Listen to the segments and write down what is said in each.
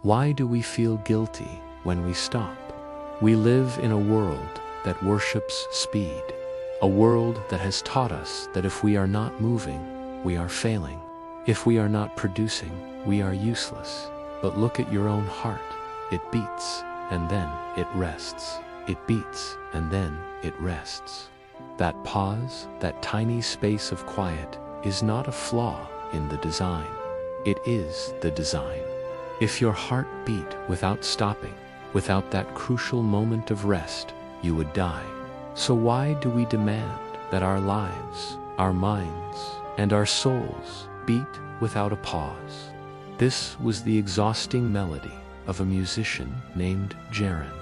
Why do we feel guilty when we stop? We live in a world that worships speed, a world that has taught us that if we are not moving, we are failing. If we are not producing, we are useless. But look at your own heart. It beats, and then it rests. It beats, and then it rests. That pause, that tiny space of quiet, is not a flaw in the design. It is the design. If your heart beat without stopping, without that crucial moment of rest, you would die. So why do we demand that our lives, our minds, and our souls beat without a pause? This was the exhausting melody of a musician named Jaren,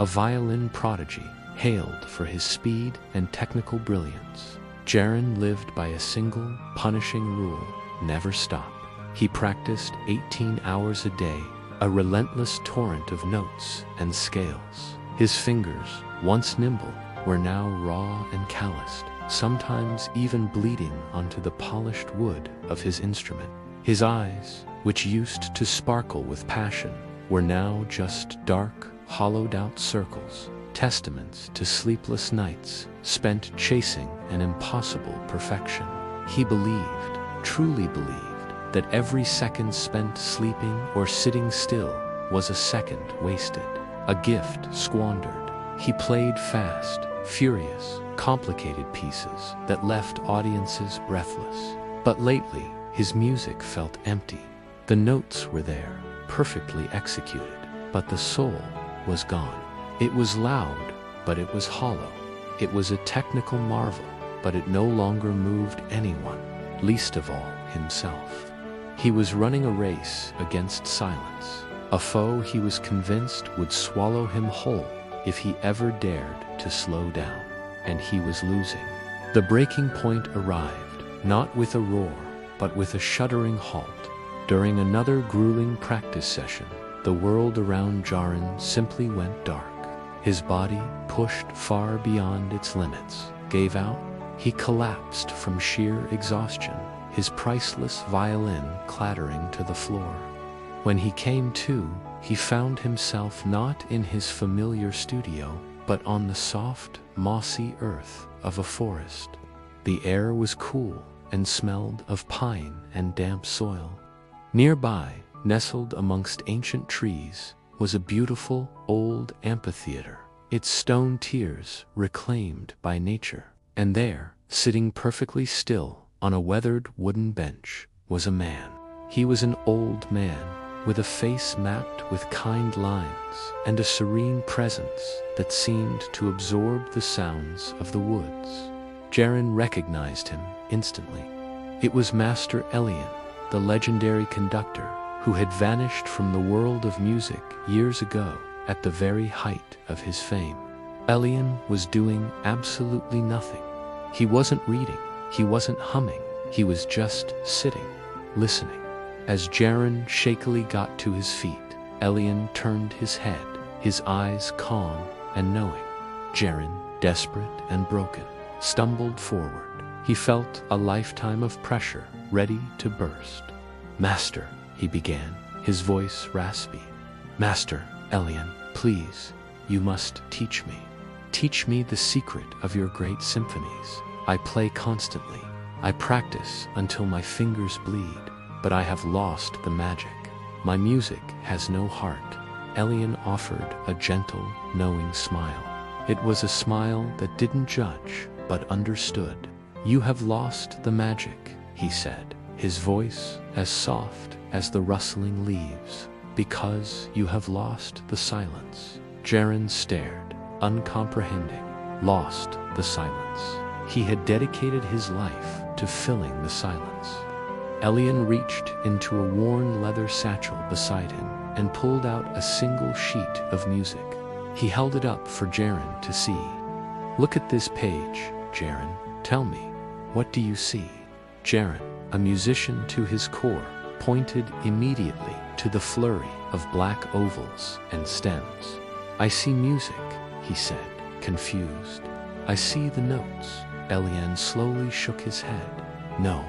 a violin prodigy hailed for his speed and technical brilliance. Jaren lived by a single, punishing rule: never stop. He practiced 18 hours a day, a relentless torrent of notes and scales. His fingers, once nimble, were now raw and calloused, sometimes even bleeding onto the polished wood of his instrument. His eyes, which used to sparkle with passion, were now just dark, hollowed-out circles, testaments to sleepless nights spent chasing an impossible perfection. He believed, truly believed, that every second spent sleeping or sitting still was a second wasted, a gift squandered. He played fast, furious, complicated pieces that left audiences breathless. But lately, his music felt empty. The notes were there, perfectly executed, but the soul was gone. It was loud, but it was hollow. It was a technical marvel, but it no longer moved anyone, least of all himself. He was running a race against silence, a foe he was convinced would swallow him whole if he ever dared to slow down, and he was losing. The breaking point arrived, not with a roar, but with a shuddering halt. During another grueling practice session, the world around Jaren simply went dark. His body, pushed far beyond its limits, gave out. He collapsed from sheer exhaustion, his priceless violin clattering to the floor. When he came to, he found himself not in his familiar studio, but on the soft, mossy earth of a forest. The air was cool and smelled of pine and damp soil. Nearby, nestled amongst ancient trees, was a beautiful, old amphitheater, its stone tiers reclaimed by nature. And there, sitting perfectly still on a weathered wooden bench, was a man. He was an old man, with a face mapped with kind lines and a serene presence that seemed to absorb the sounds of the woods. Jaren recognized him instantly. It was Master Elian, the legendary conductor, who had vanished from the world of music years ago at the very height of his fame. Elian was doing absolutely nothing. He wasn't reading, he wasn't humming, he was just sitting, listening. As Jaren shakily got to his feet, Elian turned his head, his eyes calm and knowing. Jaren, desperate and broken, stumbled forward. He felt a lifetime of pressure ready to burst. "Master," he began, his voice raspy. "Master, Elian, please, you must teach me. Teach me the secret of your great symphonies. I play constantly. I practice until my fingers bleed, but I have lost the magic. My music has no heart." Elian offered a gentle, knowing smile. It was a smile that didn't judge, but understood. "You have lost the magic," he said, his voice as soft as the rustling leaves, "because you have lost the silence." Jaren stared, uncomprehending. Lost the silence. He had dedicated his life to filling the silence. Elian reached into a worn leather satchel beside him and pulled out a single sheet of music. He held it up for Jaren to see. "Look at this page, Jaren. Tell me, what do you see?" Jaren, a musician to his core, pointed immediately to the flurry of black ovals and stems. "I see music," he said, confused. "I see the notes." Elian slowly shook his head. "No,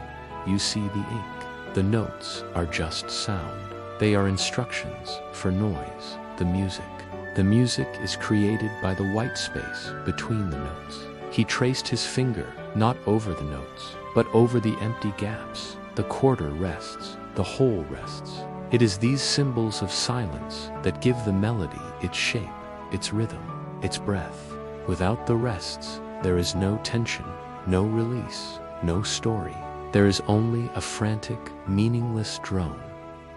you see the ink. The notes are just sound. They are instructions for noise, the music. The music is created by the white space between the notes. He traced his finger not over the notes, but over the empty gaps. The quarter rests, the whole rests. It is these symbols of silence that give the melody its shape, its rhythm, its breath. Without the rests, there is no tension, no release, no story. There is only a frantic, meaningless drone.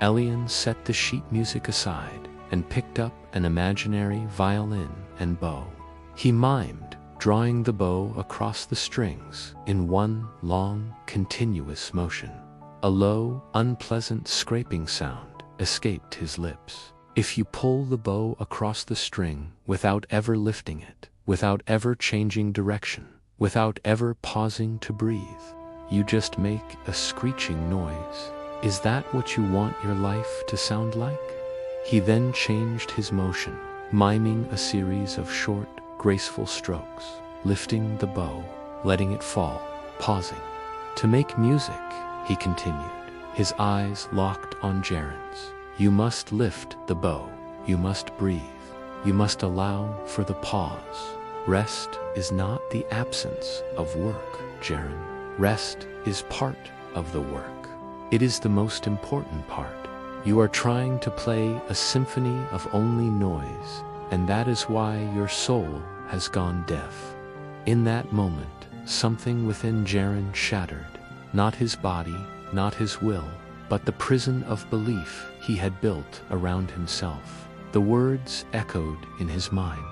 Elian set the sheet music aside and picked up an imaginary violin and bow. He mimed, drawing the bow across the strings in one long, continuous motion. A low, unpleasant scraping sound escaped his lips. If you pull the bow across the string without ever lifting it, without ever changing direction, without ever pausing to breathe, you just make a screeching noise. Is that what you want your life to sound like? He then changed his motion, miming a series of short, graceful strokes, lifting the bow, letting it fall, pausing. To make music, he continued, his eyes locked on Jaren's. You must lift the bow, you must breathe, you must allow for the pause. Rest is not the absence of work, Jaren. Rest is part of the work. It is the most important part. You are trying to play a symphony of only noise, and that is why your soul has gone deaf. In that moment, something within Jaren shattered. Not his body, not his will, but the prison of belief he had built around himself. The words echoed in his mind.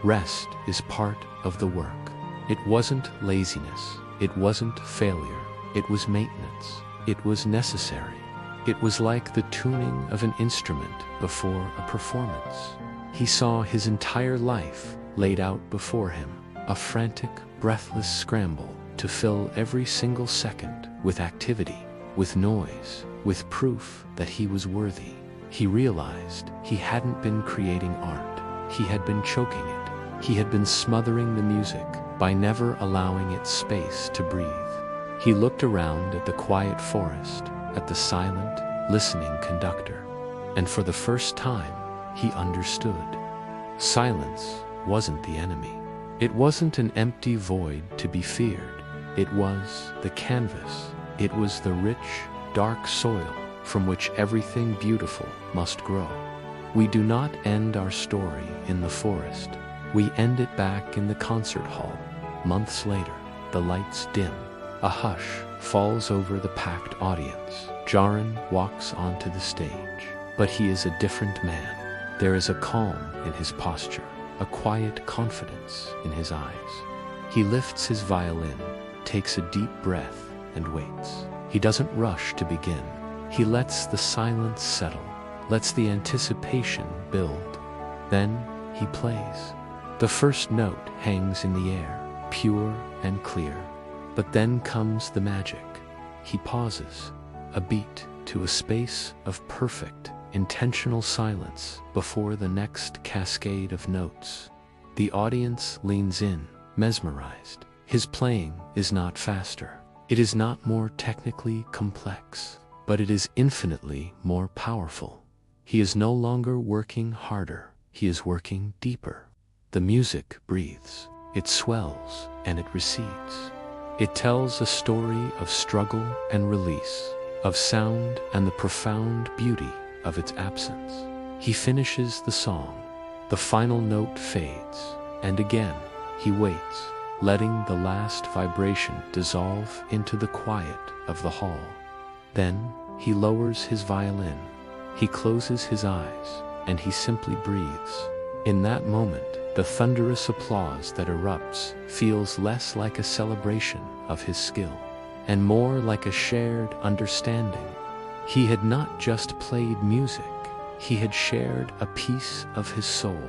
Rest is part of the work. It wasn't laziness. It wasn't failure. It was maintenance. It was necessary. It was like the tuning of an instrument before a performance. He saw his entire life laid out before him, a frantic, breathless scramble to fill every single second with activity, with noise, with proof that he was worthy. He realized he hadn't been creating art. He had been choking it. He had been smothering the music by never allowing it space to breathe. He looked around at the quiet forest, at the silent, listening conductor, and for the first time, he understood. Silence wasn't the enemy. It wasn't an empty void to be feared. It was the canvas. It was the rich, dark soil from which everything beautiful must grow. We do not end our story in the forest. We end it back in the concert hall. Months later, the lights dim. A hush falls over the packed audience. Jaren walks onto the stage, but he is a different man. There is a calm in his posture, a quiet confidence in his eyes. He lifts his violin, takes a deep breath, and waits. He doesn't rush to begin. He lets the silence settle, lets the anticipation build. Then he plays. The first note hangs in the air, pure and clear. But then comes the magic. He pauses, a beat to a space of perfect, intentional silence before the next cascade of notes. The audience leans in, mesmerized. His playing is not faster. It is not more technically complex, but it is infinitely more powerful. He is no longer working harder. He is working deeper. The music breathes. It swells and it recedes. It tells a story of struggle and release, of sound and the profound beauty of its absence. He finishes the song. The final note fades, and again he waits, letting the last vibration dissolve into the quiet of the hall. Then he lowers his violin. He closes his eyes, and he simply breathes. In that moment, the thunderous applause that erupts feels less like a celebration of his skill, and more like a shared understanding. He had not just played music, he had shared a piece of his soul.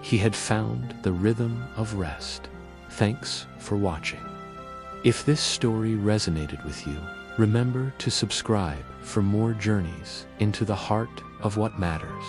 He had found the rhythm of rest. Thanks for watching. If this story resonated with you, remember to subscribe for more journeys into the heart of what matters.